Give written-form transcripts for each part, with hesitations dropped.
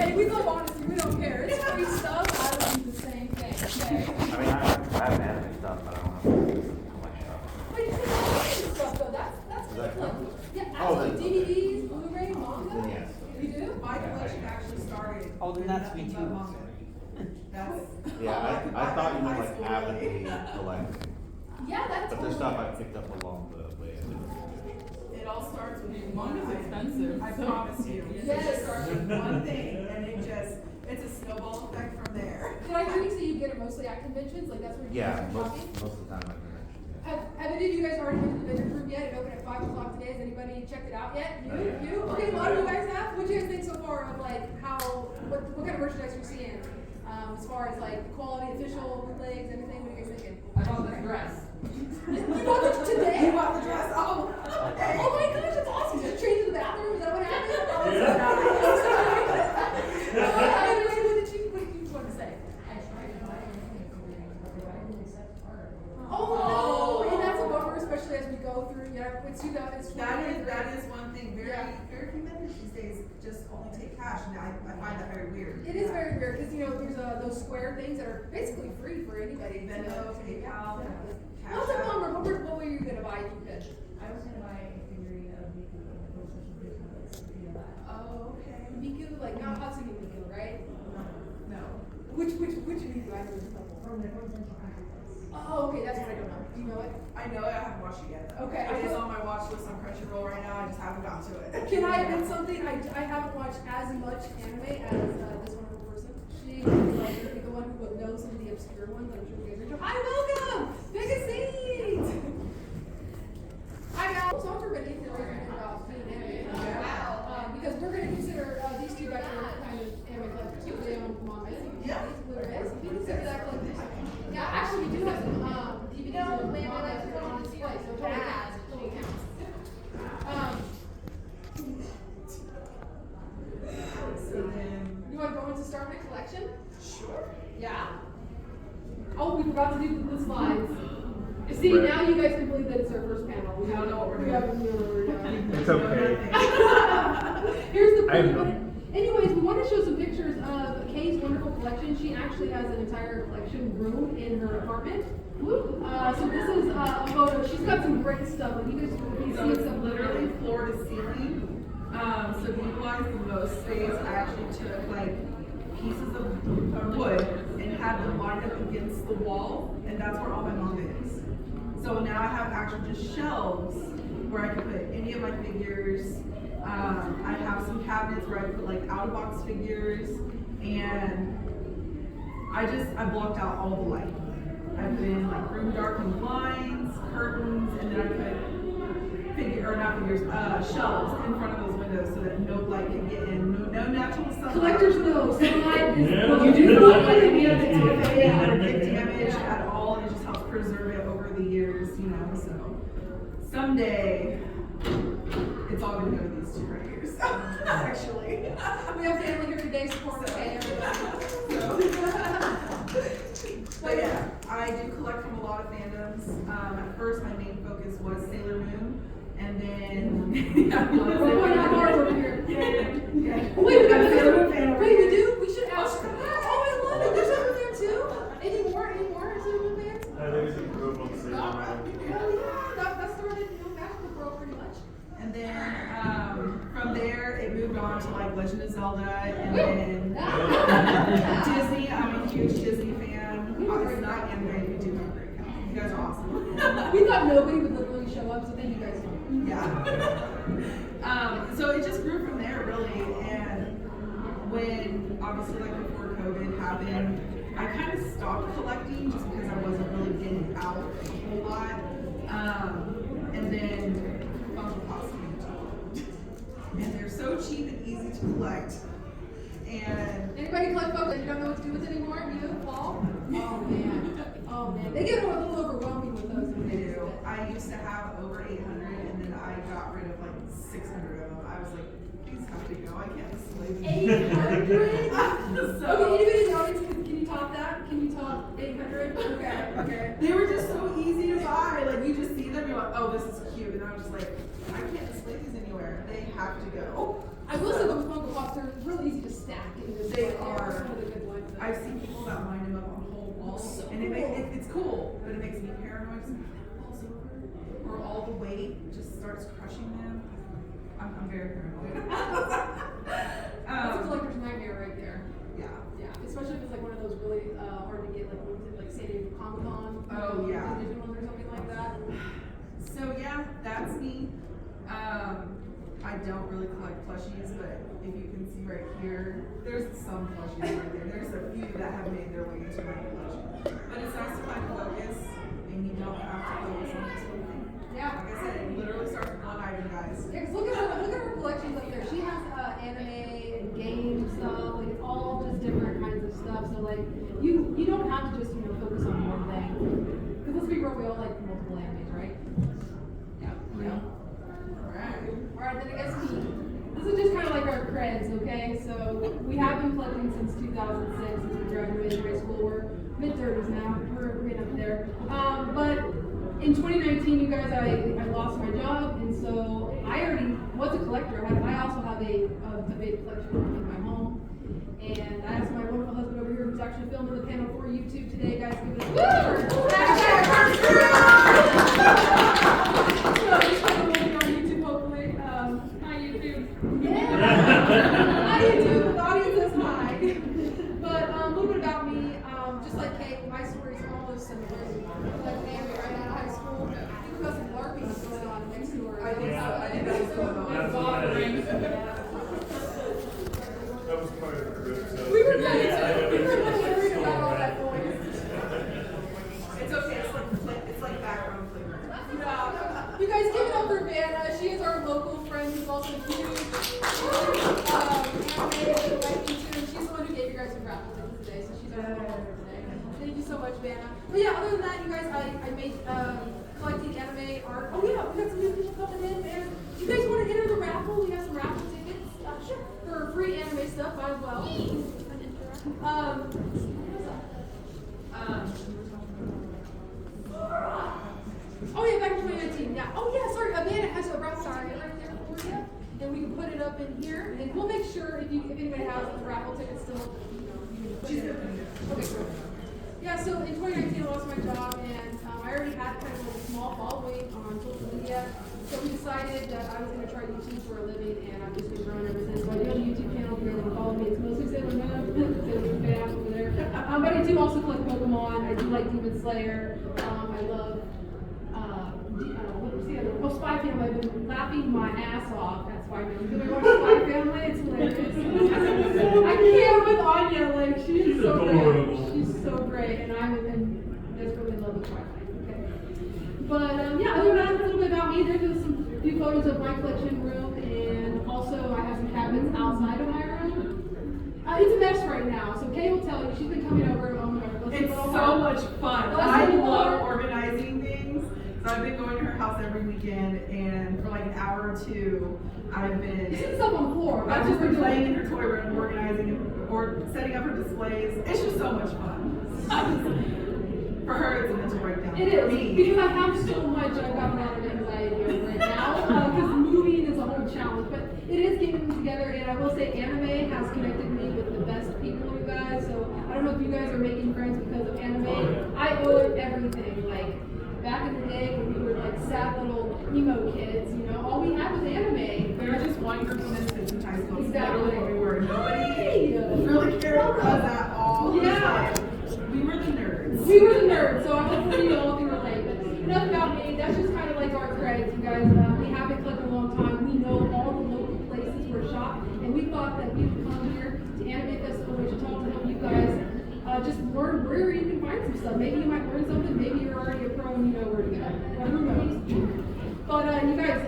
Hey, we love honesty. We don't care. It's free stuff. I would do the same thing. Okay. I mean, I have anime stuff, but I don't have too much stuff. But you can have stuff though. That's Does that cool. count? Yeah, Oh, absolutely. then- DVDs, Blu-ray, manga. Then yes. You do? My collection actually started. Oh, then that's me with too. nothing but manga. That's. Yeah, I thought you meant like High school, avidly really. collecting. Yeah, that's But there's stuff I picked up along the way. It all starts with one Manga's item. expensive, I so- promise you. Yes. It just starts with one thing, and it's a snowball effect from there. Did I hear you say you get it mostly at conventions? Like that's where you Yeah, get your most shopping? of the time I've been mentioned. Have any of you guys already been to the vendor group yet? It opened at 5 o'clock today. Has anybody checked it out yet? You? You? Okay, a lot of you guys have. What do you guys think so far of like what kind of merchandise you're seeing? As far as like quality, official, bootlegs, everything, what are you guys thinking? I bought this dress. You bought it today? You bought the dress? Oh, okay. Oh my gosh, that's awesome. Did you change in the bathroom? Is that what happened? Oh, so nice. Anyway, what did you want to say? Oh no! And that's a bummer, especially as we go through, it's 2023. That is one thing. Very few vendors these days just only take cash, and I find that very weird. It is very weird because there's those square things that are basically free for anybody. Venmo, PayPal, Cash What's a App. bummer? What were you gonna buy if you could? I was gonna buy a figurine of Miku in the PlayStation Visuals. Oh, okay. Miku, like not Hatsune Miku, right? No. Which Miku? I know there's a couple. From the Central Country Place. Oh, okay, that's what I don't know. Do you know it? I know it. I haven't watched it yet. Okay. It is on my watch list on Crunchyroll right now. I just haven't gotten to it. Can I admit something? I haven't watched as much anime as this wonderful person. She is like the one who knows some of the obscure ones. I'm sure you guys are. Hi, welcome! Take a seat! Hi, guys. Songs are ready for about being anime. Because we're going to consider these two guys are kind of anime collectors. They own manga. Yeah. Blu-rays. We consider that collectors. Yeah, actually, we do have some DVDs and manga that are on display, so it totally counts. So then, You want to go into start my collection? sure. Yeah. Oh, we forgot to do the slides. You see, Right. now you guys can believe that it's our first panel. We don't know what we're We doing. haven't known what we're doing. It's okay. Here's the I have point. none. Anyways, we want to show some pictures of Kay's wonderful collection. She actually has an entire collection room in her apartment. So this is a photo. She's got some great stuff. Like you guys can So see it's some literally floor to ceiling. So to utilize the most space, I actually took like pieces of wood and had them lined up against the wall, and that's where all my manga is. So now I have actually just shelves where I can put any of my figures. I have some cabinets where I put like out-of-box figures, and I blocked out all the light. I put in like room darkened blinds, curtains, and then I put shelves in front of those windows so that no light can get in, no natural sunlight. collectors know. Sunlight is You do not want any of it to fade or get damaged at all, and it just helps preserve it over the years, so someday it's all gonna go to these two right here, so actually. We have family here today support Kay, everybody. But yeah, I do collect from a lot of fandoms. At first my main focus was Sailor Moon, and then We're going out hard over here. Yeah. Wait, we got I'm a this. Sailor Moon fan over Wait, we here. do? We should ask. Oh, I love it. There's over there too. Any more Sailor Moon fans? There's a group of Hell yeah, that started, magical girl pretty much. And then from there, it moved on to like Legend of Zelda, and then Disney. I'm a huge Disney fan. It's not anime, we do have a great cast. You guys are awesome. We thought nobody would literally show up, so thank you guys. Yeah. So it just grew from there, really. And when, obviously, like before COVID happened, I kind of stopped collecting just because I wasn't really getting out a whole lot. And then Funko Pops came into world. And they're so cheap and easy to collect. And Anybody collect photos that you don't know what to do with anymore? You, Paul? Oh man. They get a little overwhelming with those. they do. I used to have over 800, and then I got rid of like 600 of them. I was like, these have to go. I can't display them. 800? So Okay, anybody in the audience, can you top that? Can you top 800? Okay. they were just so easy to buy. Like you just see them, you're like, oh, this is cute, and I was just like, I can't display these anywhere. They have to go. I will say those Funko Pops, they're really easy to stack in this. They like, are. Some of the good ones. I've seen people that line them up on whole walls, So and it's cool, but it makes me paranoid. So if that falls over, or all the weight just starts crushing them. I'm very paranoid. That's a collector's nightmare right there. Yeah. Yeah, especially if it's like one of those really hard to get, like what was it, like San Diego Comic Con. Oh, yeah. Division ones or something like that. So yeah, that's me. I don't really collect plushies, but if you can see right here, there's some plushies right there. There's a few that have made their way into my collection. But it's nice to find focus, and you don't have to focus on just one thing. Yeah. Like I said, it literally starts with one item, guys. Yeah, 'cause look at her collections up there. She has anime and game stuff. Like it's all just different kinds of stuff. So like you don't have to just focus on one thing. Because let's be real, we all like multiple animes, right? Yeah. Yeah. Alright, then I guess this is just kind of like our creds, okay? So we have been collecting since 2006, since we graduated high school. We're mid-30s now. We're getting up there. But in 2019, you guys, I lost my job, and so I already was a collector. I also have a big collection in my home. And I asked my wonderful husband over here, who's actually filming the panel for YouTube today, guys, give it a woo! Hi YouTube, the audience says hi. But a little bit about me, just like Kate, my story is almost similar. Like Andy right out of high school, I think we've got some LARPing going on next door. I think that's going on. That's what that is. That was part of the group, so. We were worried about all that noise. It's okay. It's like background flavor. Yeah. You guys give it up for Vanna. She is our local friend who's also huge. Animated like me too. She's the one who gave you guys some raffle tickets today, so she's our local today. Thank you so much, Vanna. But yeah, other than that, you guys, I made collecting anime art. Oh yeah, we got some new people coming in. And do you guys want to enter the raffle? We have some raffle tickets. Sure. For free anime stuff, might as well. Oh yeah, back in 2019. Yeah. Oh yeah, sorry. Amanda has a raffle ticket right there for you, and we can put it up in here, and we'll make sure if anybody has a raffle ticket still, you can put it in. Okay, cool. Yeah. So in 2019, I lost my job, and I already had kind of a small following on social media. So we decided that I was going to try YouTube for a living, and I've just been growing ever since. So I do have a YouTube channel. If you want to follow me, it's mostly Sailor Moon. Sailor fan over there. But I do also collect Pokemon. I do like Demon Slayer. I love what was the other one? Oh, Spy Family. I've been laughing my ass off at Spy Family. Did we watch Spy Family? It's hilarious. I can't with Anya. Like she's so adorable. great. She's so great, and I'm desperately in love with Spy Family. Okay. But yeah, other than that, a little bit about me. There's just some few photos of my collection room, and also I have some cabinets outside of my room. It's a mess right now, so Kay will tell you. She's been coming over. It's so much fun. I love organizing things. So I've been going to her house every weekend, and for like an hour or two, I've been. This is stuff on the floor. I've just been playing in her toy room, organizing or setting up her displays. It's just so much fun. For her, it's a mental breakdown. It For is, me, because I have so much, I've got a lot of anxiety over right now, because moving is a whole challenge, but it is getting together, and I will say anime has connected me with the best people, you guys, so I don't know if you guys are making friends because of anime. I owe it everything, like, back in the day when we were like sad little emo kids, all we had was anime. there was just one group of misfits in high school. Exactly. Literally what we were. Nobody really cared for us at all. Yeah. We were the nerds. We were the nerds, so I hope you all can relate. But enough about me. That's just kind of like our credits, you guys. We have been collecting a long time. We know all the local places where shop, and we thought that we would come here to Anime Festival Wichita to help you guys just learn where you can find some stuff. Maybe you might learn something. Maybe you're already a pro and you know where to go. Well, who knows? But you guys,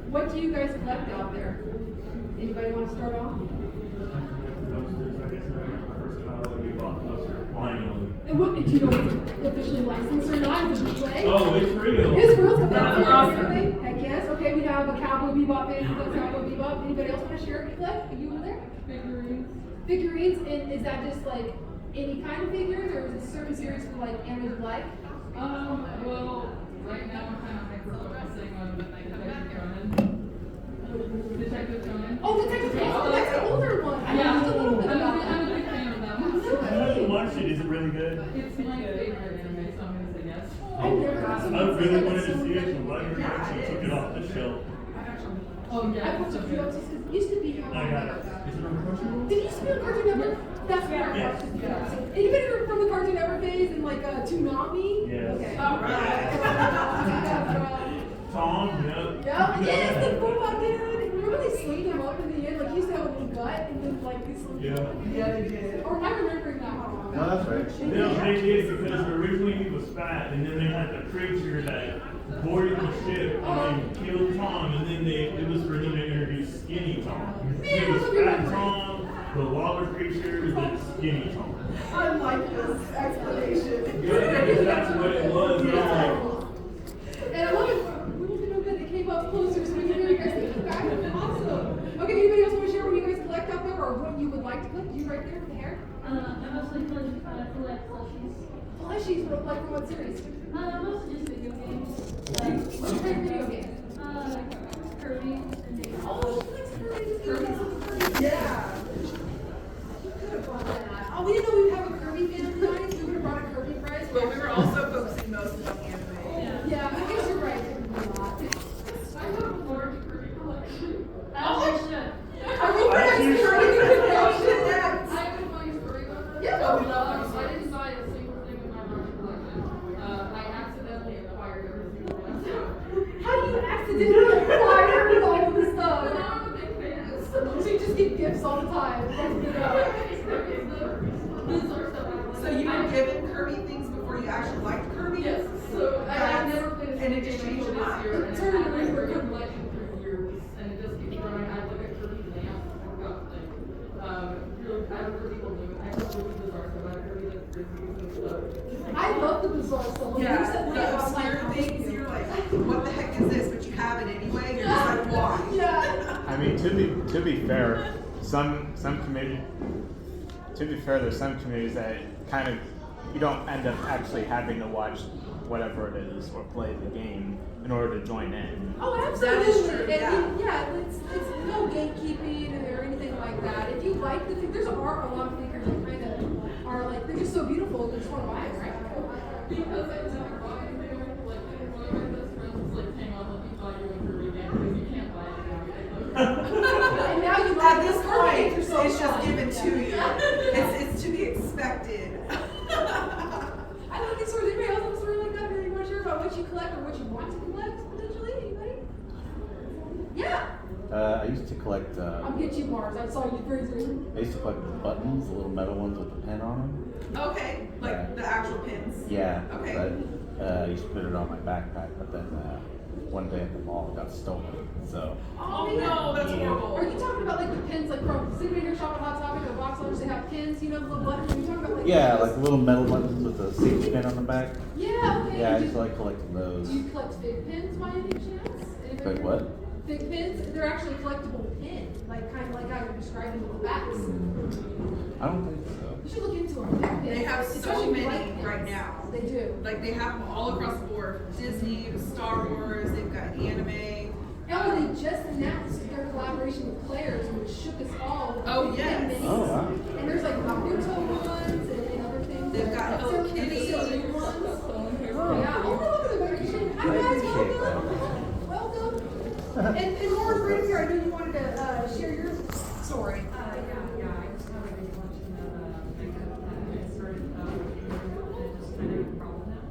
what do you guys collect out there? Anybody want to start off? And what, do you know if it's officially licensed or not? Is it play? Oh, it's real. It's real. So That's awesome. Heck yes. Okay, we have a Cowboy Bebop fan who does Cowboy Bebop. Anybody else want to share a clip? Are you over there? Figurines. Figurines, and is that just like any kind of figures, or is it a certain series for like animals you like? Well, right now I'm kind of hyper-focusing on Detective Conan. Oh, Detective Conan. Oh, that's an older one. I Yeah. know, just a little really good? It's my favorite anime, so I'm gonna say yes. I never got I someone say really that, wanted it's to so see it, good. but Wagner Yeah, actually it took is. it off the shelf. Oh yeah, I it's watched so a few good. episodes. It used to be I got it. Is it on Crunchyroll? Did it used to be on Cartoon Network? That's where I Yes. watched it. Anybody from the Cartoon Network days and like Toonami? Yes. Okay. All right. Tom, Yeah, yes, the robot dude. Remember they slimed him up in the end? Like he used to have a little gut and then like they slimed him up. Yeah. Yeah, they did. Or am I remembering that wrong? No, that's right. No, they did because originally he was fat, and then they had the creature that boarded the ship and they killed Tom, and then it was for them to introduce Skinny Tom. It was Fat Tom, the Waller creature, and then Skinny Tom. I like this explanation. Yeah, because that's what it was. And I'm like, And I love it. We look at them, they came up closer, so we can hear you guys thinking back. Awesome. Okay, anybody else want to share what you guys collect out there or what you would like to collect? You right there with the hair? I mostly collect plushies. Plushies, but like from what series? Mostly just video games. What's your favorite video game? Kirby and Dave. Oh, she likes Kirby. Yeah. Oh, we didn't know we'd have a Kirby fan tonight. We would have brought a Kirby prize. But we were also focusing mostly on anime. Yeah, I guess you're right. Kirby a lot. I have a large Kirby collection. I should. I remember I used to Kirby collection. I have a funny story about that. Yeah. I didn't buy a single thing in my large collection. I accidentally acquired every single one. How do you accidentally acquire all of this But stuff? now I'm a big fan. So you just get gifts all the time. That's So you were given Kirby things before you actually liked Kirby? Yes. So I've never played a And it single just game changed until your this mind. year, and Turn I've it had a around. Kirby collection for years, and it just keeps growing. I have like a Kirby lamp. I've got like really, I don't know what people do. I have really bizarre stuff. I have Kirby like frisbees and stuff. I love the bizarre stuff. Like, you Yeah, said the that, I'm obscure like, things, you're like, what the heck is this? But you have it anyway, you're just like, why? Yeah. I mean, to be fair, there's some communities that kind of you don't end up actually having to watch whatever it is or play the game in order to join in. Oh, That absolutely. is true, And yeah. it's no gatekeeping or anything like that. If you like the thing, there's a lot of figures that kind of are like, they're just so beautiful, you just want to buy it, right? Because I never bought anything, like one of my best friends like came up and he bought you a Kirby game because you can't buy anything. And now you At like this the Kirby games are point, so it's just fun. given to you. It's to be expected. I love these stories. Anybody else have a story like that? Really want to share about what you collect or what you want to collect potentially? Anybody? Yeah. I used to collect. I'm getting you Mars. I saw you Fraser. I used to collect the buttons, the little metal ones with the pen on them. Okay, like the actual pins. Yeah. Okay. But I used to put it on my backpack, but then one day at the mall it got stolen. So Oh no, that's Yeah. horrible. Are you talking about like the pins, like from sitting in your shop at Hot Topic or Box Lunch? They have pins, you know, the little buttons. Are you talking about like? yeah, those? like the little metal buttons with the safety pin on the back. Yeah. Okay. Yeah, I Do used to like collecting those. Do you collect fig pins by any chance? Anybody? Like what? Fig pins? They're actually collectible pins, like kind of like how you're describing with the backs. I don't think so. You should look into them. Fig pins. They have so Especially many light pins. right now. They do. Like they have them all across the board. Disney, Star Wars, they've got anime. And when they just announced their collaboration with Claire's, which shook us all. with Oh, the yes. minis. Oh, wow. And there's like Naruto ones and other things. They've got Hello There's Kitty. silly ones. Yeah. Oh, look at the vacation. Hi I guys, appreciate welcome. Welcome. And Laura, right here, I know you wanted to share your story. Yeah, I just have a big collection of makeup that I started working with and just kind of a problem now.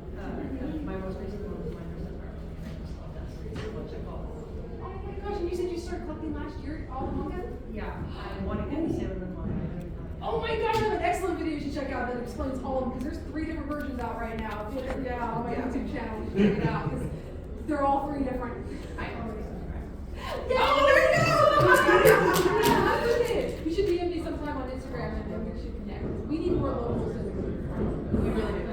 My most recent one was my nurse department. I just love that series so much. I call it. Oh my gosh, and you said you started collecting last year, all the manga? Yeah, I want to get the Sailor Moon manga. Oh my gosh, I have an excellent video you should check out that explains all of them, because there's 3 different versions out right now. If you look it out on my YouTube channel, you should check it out, because they're all 3 different. I already subscribed. Yeah, oh, there you go! Yeah, okay. You should DM me sometime on Instagram and then we should connect. We need more locals in We really do.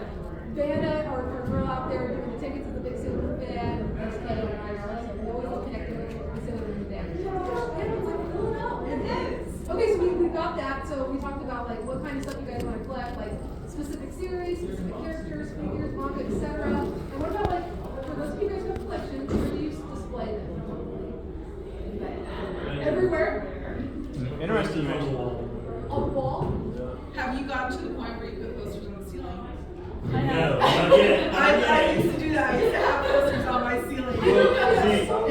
Vanna, our girl out there, doing the tickets to the big Sailor Moon band, and that's Kelly and I are, so we always get connected with the Sailor Moon band. Yeah, it's like cool out. It is. Okay, so we got that. So we talked about like what kind of stuff you guys want to collect, like specific series, specific characters, figures, manga, etc. And what about like for those of you guys who have collections, where do you display them? Everywhere? Interesting you mentioned. On the wall? Have you gotten to the point where you put posters on the ceiling? Yeah. I used to do that. I used to have posters on my ceiling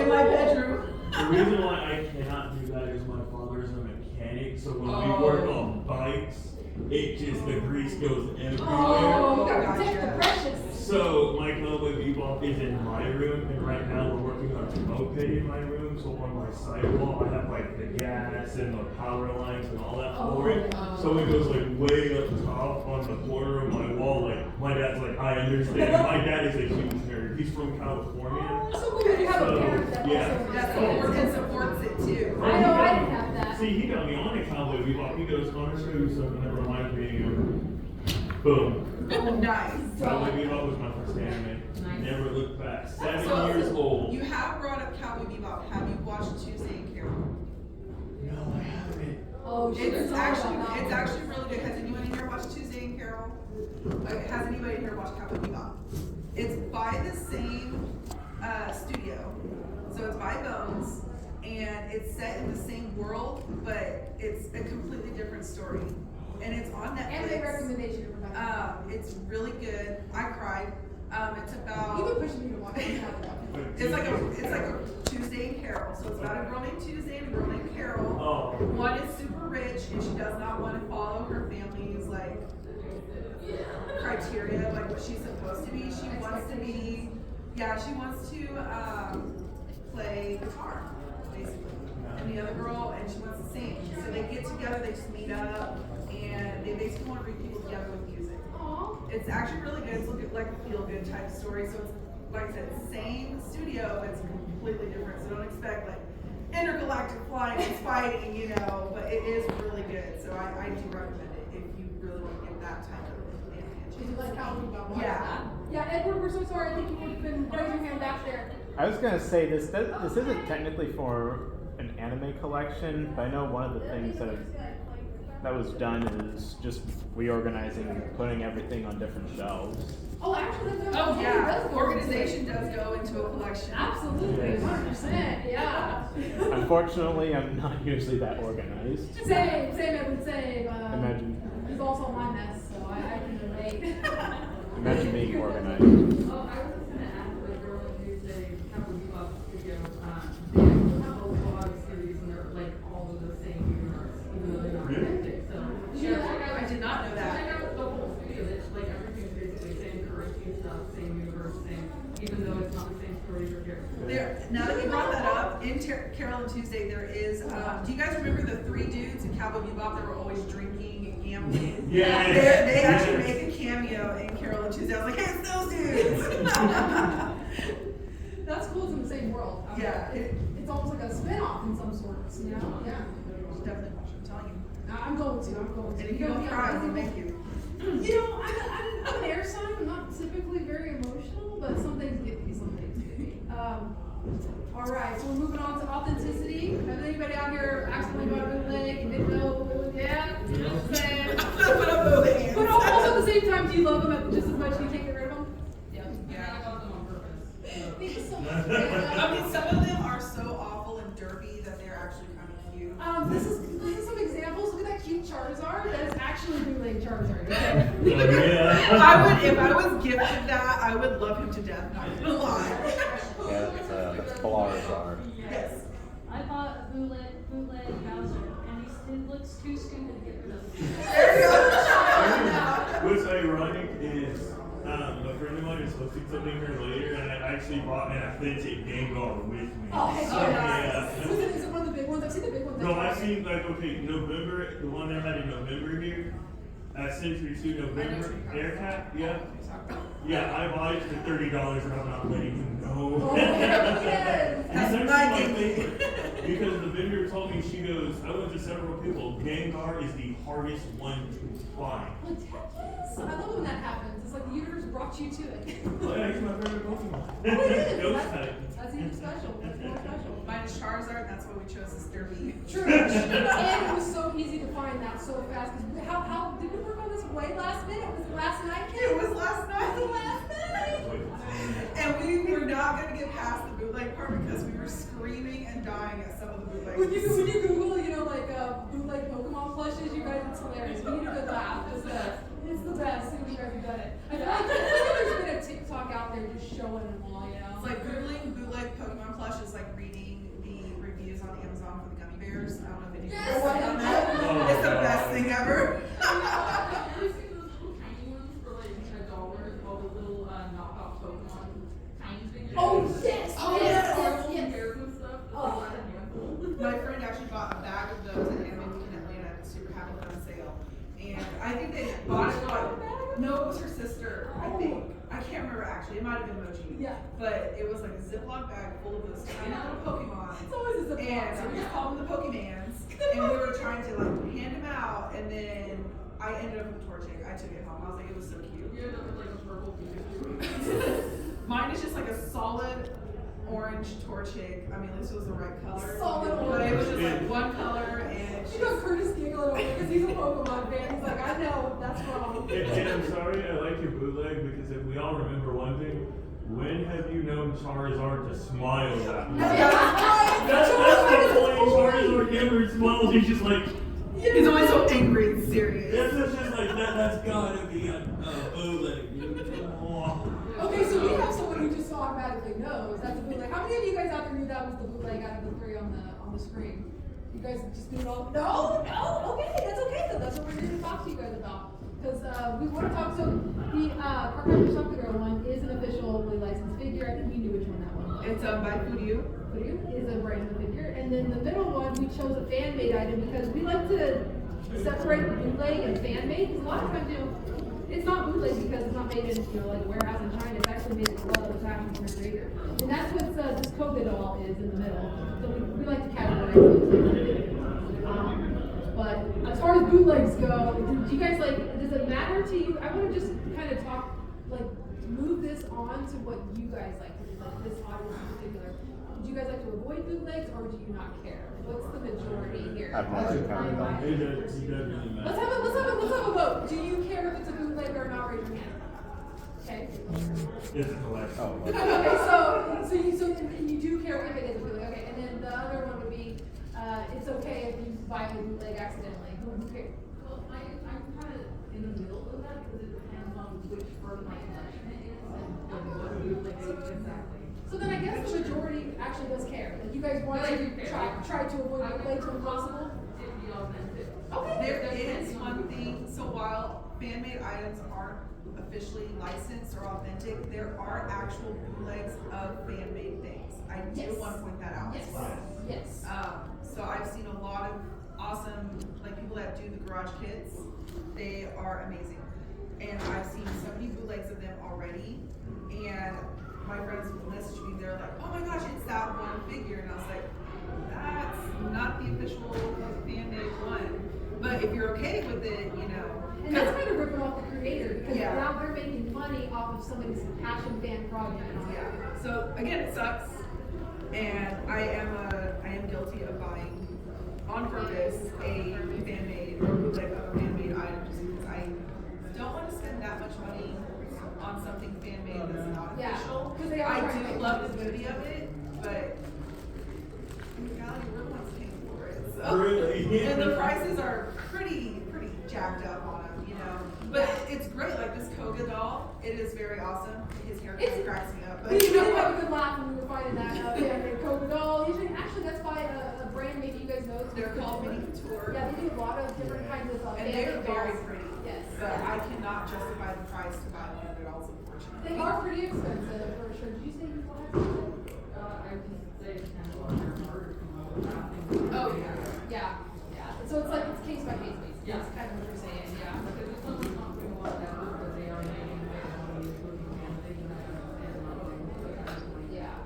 in my bedroom. The reason why I cannot do that is my father is a mechanic, so when we work on bikes, it just, the grease goes everywhere. Oh, you gotta Gotcha. protect the precious. So my Cowboy Bebop is in my room, and right now we're working on a moped in my room. So on my sidewall, I have like the gas and the power lines and all that for it. So it goes like way up top on the corner of my wall. Like my dad's like, I understand. My dad is a huge nerd. He's from California. So cool that you have a parent that yeah. also That supports it too. I know, I didn't have that. See, he got me on a Cowboy Bebop. He goes, "I'm gonna show you something that reminds me of you." Boom. Nice. Cowboy Bebop was my first anime. Never looked back. 7 So, years old. You have brought up Cowboy Bebop. Have you watched Tuesday and Carol? No, I haven't. Oh, shit, It's there's actually all about that. really good. Has anyone in here watched Tuesday and Carol? Has anybody in here watched Cowboy Bebop? It's by the same studio, so it's by Bones, and it's set in the same world, but it's a completely different story, and it's on Netflix. Anime recommendation, everybody. It's really good. I cried. It's You've about. been pushing me to watch it. It's like a Tuesday and Carol. So it's about a girl named Tuesday and a girl named Carol. Oh. One is super rich and she does not want to follow her family's like criteria, like what she's supposed to be. She wants to be, she wants to play guitar, basically. And the other girl, and she wants to sing. So they get together, they just meet up, and they basically want to bring people together with music. It's actually really good. It's like a feel-good type story. So it's, like I said, same studio, but it's completely different. So don't expect like intergalactic flying and fighting, you know, but it is really good. So I do recommend it if you really want to give that type of Did attention. you like how we got Yeah. Yeah, Edward, we're so sorry. I think you've been raising your hand back there. I was gonna say this isn't technically for an anime collection, but I know one of the things that was done is just reorganizing and putting everything on different shelves. Oh, actually, that's Oh yeah, organization does go into a collection. Absolutely, 100%. Yeah. Unfortunately, I'm not usually that organized. Same, Edward, same. Imagine. He's also my mess, so I can relate. Imagine being organized. Oh, I was just gonna add to the girl who's a Cowboy Bebop studio. They actually have a lot of series and they're like all of the same universe, even though they're not connected. So I did not know that. check out the whole studio. It's like everything's basically same currency stuff, same universe, same, even though it's not the same stories or characters. There, now that you brought that up, in Carol and Tuesday there is, do you guys remember the 3 dudes in Cowboy Bebop that were always drinking and gambling? Yes. They actually make a cameo in Carol and Tuesday. I was like, hey, it's those dudes! That's cool. It's in the same world. I mean, Yeah. It's almost like a spin-off in some sorts, you know? Yeah. You should definitely watch it, I'm telling you. I'm going to. And if you don't cry, I'll thank you. You know, I'm an air sign. I'm not typically very emotional, but some things get me, some things get me. All right, so we're moving on to authenticity. Has anybody out here accidentally bought a bootleg and didn't know what it was? Yeah? You know what I'm saying? But also at the same time, do you love them just as much and you can't get rid of them? Yeah, I got them on purpose. Thank you so much. I mean, some of them are so awful and derpy that they're actually kind of cute. This is some examples. Look at that cute Charizard. That is actually bootleg Charizard. If I was gifted that, I would love him to death, not gonna lie. Yeah, that's Blarzard. Yes. I bought a bootleg Bowser, and he looks too stupid to get rid of. There you go. What's ironic is a friend of mine is hosting something here later, and I actually bought an authentic Gengar with me. Oh, heck Oh, yeah. yeah. Is it one of the big ones? I've seen the big ones. No, I've seen like November, the one they had in November here. Century 2 November Aircat, yeah. Yeah, I bought it for $30 and I'm not letting him know. Oh, yes. He's That's actually my my game. favorite. Because the vendor told me, she goes, I went to several people, Gengar is the hardest one to find. Like, heck yes. I love when that happens. It's like the universe brought you to it. Oh yeah, he's my favorite Pokemon. Oh, it is. Ghost type. That's even special. That's more special. Mine is Charizard, and that's why we chose this derby. True. And it was so easy to find that so fast. How did we work on this way last minute? Was it last night? It was last night. It was last night. And we were not going to get past the bootleg part because we were screaming and dying at some of the bootlegs. When you Google, you know, like bootleg Pokemon plushes, you guys, it's hilarious. We need a good laugh. It's the best. It's the best. You guys have done it. I feel like there's been a thing ever. Have you ever seen those little tiny ones for like $1? All the little knockoff Pokemon tiny figures? Oh, yes! Oh, yes, yes. yes, All yes. pairs and stuff. That's Oh. like a handful. My friend actually bought a bag of those at Anime Week in Atlanta. I was super happy when on sale. And I think they bought it like, no, it was her sister, I think. I can't remember actually. It might have been Mochi. Yeah. But it was like a Ziploc bag full of those tiny little Pokemon. It's always a Ziploc And so we just called them the Pokemans. And we were trying to like hand them out. And then I ended up with Torchic. I took it home. I was like, it was so cute. You end up with like a purple Pikachu. Mine is just like a solid orange Torchic. I mean, at least it was the right color. Solid But it was orange. just like one color and You know Curtis giggling over because he's a Pokemon fan. He's like, I know, that's wrong. And I'm sorry, I like your bootleg because if we all remember one thing, when have you known Charizard to smile that much? That's the point. Charizard never smiles. He's just like. he's always so angry and serious. That's just like that. That's gotta be a bootleg. Okay, so we have someone who just automatically knows that's a bootleg. How many of you guys out there knew that was the bootleg out of the three on the screen? You guys just knew it all? No, okay, that's okay though. That's what we're here to talk to you guys about. Because we want to talk. So the Cardcaptor Sucker one is an officially licensed figure. I think you knew which one that one was. It's by Fudu. Voodoo is a brand new figure, and then the middle one we chose a fan made item because we like to separate bootleg and fan made. Because a lot of times, it's not bootleg because it's not made in like a warehouse in China. It's actually made in love with passion from a creator, and that's what this Koga doll is in the middle. So we like to categorize those. But as far as bootlegs go, do you guys like? Does it matter to you? I want to just kind of talk, like, move this on to what you guys like to do, like this audience in particular. Do you guys like to avoid bootlegs or do you not care? What's the majority here? I've never counted on It doesn't really matter. Let's have a vote. Do you care if it's a bootleg or not? Raise your hand. Okay. It's a collection. Oh, Okay. So you do care if it is a bootleg. Okay. And then the other one would be, it's okay if you buy a bootleg accidentally. Who cares? Well, I'm kind of in the middle of that because it depends on which part of my collection it is and what bootleg it is exactly. So then I guess the majority actually does care. Like you guys want Yeah, I to do care. try to avoid bootlegs when possible. If you authentic. Okay. There is one thing, so while fan-made items aren't officially licensed or authentic, there are actual bootlegs of fan-made things. I do Yes. want to point that out Yes. as well. Yes. So I've seen a lot of awesome, like people that do the garage kits. They are amazing. And I've seen so many bootlegs of them already. And my friends will message me, they're like, oh my gosh, it's that one figure. And I was like, that's not the official fan-made one. But if you're okay with it, And that's kind of ripping off the creator because Yeah. now they're making money off of somebody's passion fan project. yeah. So again, it sucks. And I am guilty of buying on purpose a fan-made or bootleg of a fan-made item just because I don't want to spend that much money on something fan-made that's not Yeah, official. 'cause they are I trying to do make love money. the beauty of it, but in reality, we're the ones paying for it. So. Really? And the prices are pretty jacked up on them, But it's great. Like this Koga doll, it is very awesome. His hair kind of cracks me up. But We did have a good laugh when we were finding that fan-made Koga doll. Actually, that's by a brand maybe you guys know. It's they're called Couture. Mini Couture. Yeah, they do a lot of different kinds of And they're fan-made very dolls. pretty. Yes. But I cannot justify the price to buy one of their dolls, unfortunately. They are pretty expensive for sure. Did you say you bought? I just say it depends on your order. Oh yeah. So it's like it's case by case basis. Yeah. That's kind of what you're saying. Yeah. Because if someone's not doing a lot of effort, but they are making money, looking at things that are Yeah.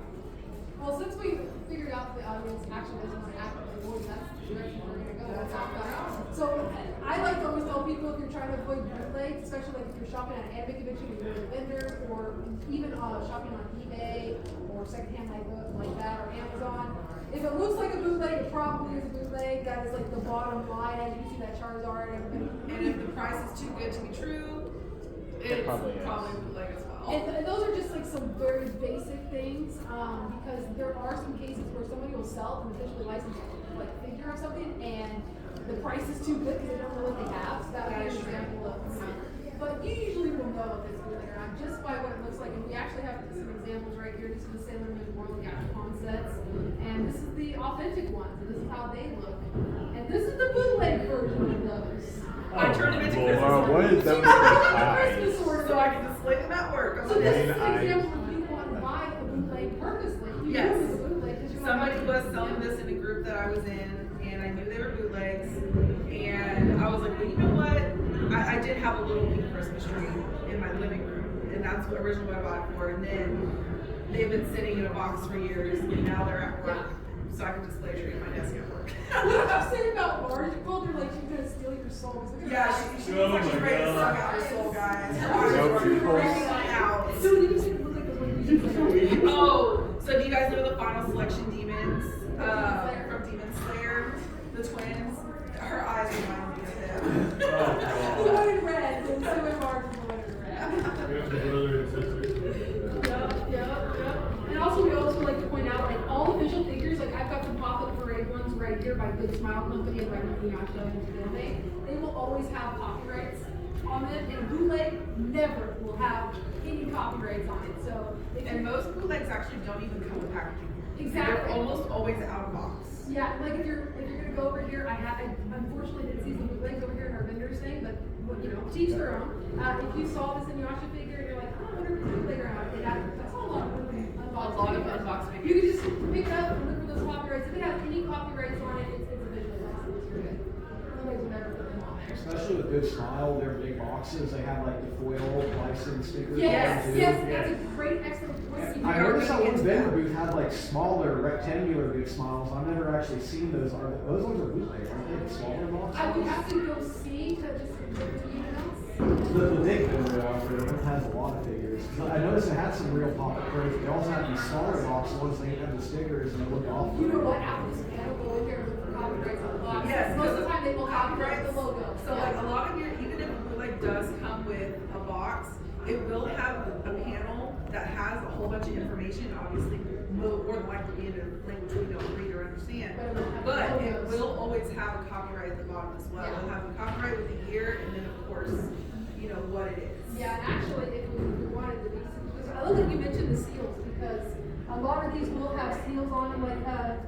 Well, since we figured out the audience actually doesn't want to actively avoid, that's the direction we're going to go. That's how so I like to always tell people if you're trying to avoid bootlegs, especially like if you're shopping at an anime convention, you're going to vendors, or even shopping on eBay or secondhand like that or Amazon. If it looks like a bootleg, it probably is a bootleg. That is like the bottom line. As you see that Charizard And if the price is too good to be true, it's probably probably is. bootleg as well. And those are just like some very basic things, because there are some cases where somebody will sell an officially licensed like figure or something, and the price is too good because they don't know what they have. So that would be an example of. But you usually will know if it's bootleg or not just by what it looks like. And we actually have some examples right here. This is the Sailor Moon World Capcom sets, and this is the authentic ones, and this is how they look. And this is the bootleg version of those. I turned them into Oh, Christmas What ornaments. is that with Christmas eyes? ornament. So I can display them at work. So this is Green an eyes. example of you want to buy a bootleg purposely. You Yes. use a bootleg 'cause you're Somebody like, was selling this in a group that I was in, and I knew they were bootlegs. And I was like, well, you know what? I did have a little pink Christmas tree in my living room, and that's what originally what I bought it for. And then they've been sitting in a box for years, and now they're at work, so I can display a tree at my desk at work. What did you say about Marge? You called her like she's gonna steal your soul. Yeah, she looks like she's ready to suck out her soul, guys. Her eyes No are pupils. breaking out. So you said it looked like the one you Oh, so do you guys know the Final Selection demons from Demon Slayer, the twins? Her eyes remind me of them. The one in red. So in Marge is the one in red. We have the brother and sister. Yep. And also, we also like to point out, like, all official figures, like, I've got some pop-up parade ones right here by Good Smile Company and by Wichita and they will always have copyrights on them, and bootleg never will have any copyrights on it, so. And most bootlegs actually don't even come with packaging. Exactly. They're almost always out of box. Yeah, like if you're gonna go over here, I unfortunately didn't see some bootlegs over here in our vendors thing, but you know, to each their own. If you saw this Inuyasha figure and you're like, oh, I wonder if it's a bootleg or not, I saw a lot of unboxed figures. You can just pick it up and look for those copyrights. If it has any copyrights on it, it's a visual license. You're good. Bootlegs will never put them on there. Especially with Good Smile, their big boxes, they have like the foil license stickers. Yes, on them, too. yes, that's a great, excellent point. I noticed that one vendor booth had like smaller rectangular Good Smiles. I've never actually seen those. Those ones are bootleg, aren't they? Smaller boxes? I would have to go see to just give it to you else. The big vendor out there has a lot of figures. I noticed it had some real pop-up crates. They also had these smaller box ones. They have the stickers and they look awful. You know what? After this, I'll go in there and look for copyrights on the box. Yes, Most of the time they will copyright copyrights. the logo. So like a lot of your, even if a bootleg does come with a box, it will have a panel that has a whole bunch of information, obviously will more than likely be in a language we don't read or understand. But it will always have a copyright at the bottom as well. It'll have a copyright with the year and then of course, you know, what it is. Yeah, and actually, if we wanted to be, I love that you mentioned the seals because a lot of these will have seals on them. Like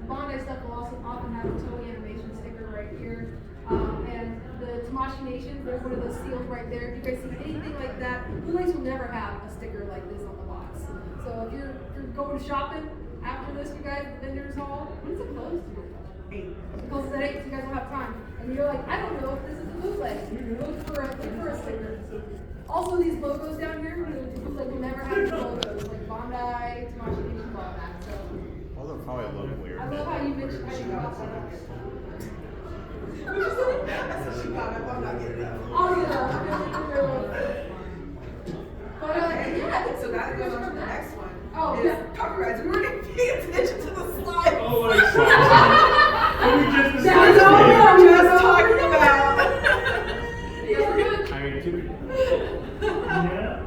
Bondi stuff will also often have a Toei animation sticker right here. And the Tamashii Nation, there's one of those seals right there. If you guys see anything like that, bootlegs will never have a sticker like this on the box. So if you're going shopping after this, you guys, the vendors hall, when's it closed? 8. It closes at 8, so you guys will have time. And you're like, I don't know if this is a bootleg. Look for a sticker. Also, these logos down here, the bootleg will never have these logos, like Bondi, Tamashii Nation, all that. So Those are probably a little weird. I love how you mentioned how you got that. She got it, I'm not getting it. Oh, yeah. But, yeah. So that goes on to the next one. Oh, is yeah. copyrights. We weren't paying attention to the slide. Oh my god. We just That's all we're just talking about. I mean, Yeah.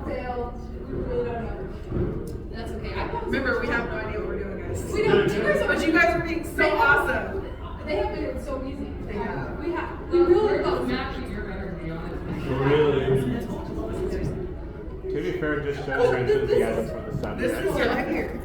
Fail. We really don't know. That's okay. I thought Remember, we have no idea what we're doing, guys. We don't. You guys But you guys are being so awesome. They have made it so easy. They have. We really It's thought. matching your energy, honestly. Really? to be fair, it just shows your enthusiasm for the subject. This is right here.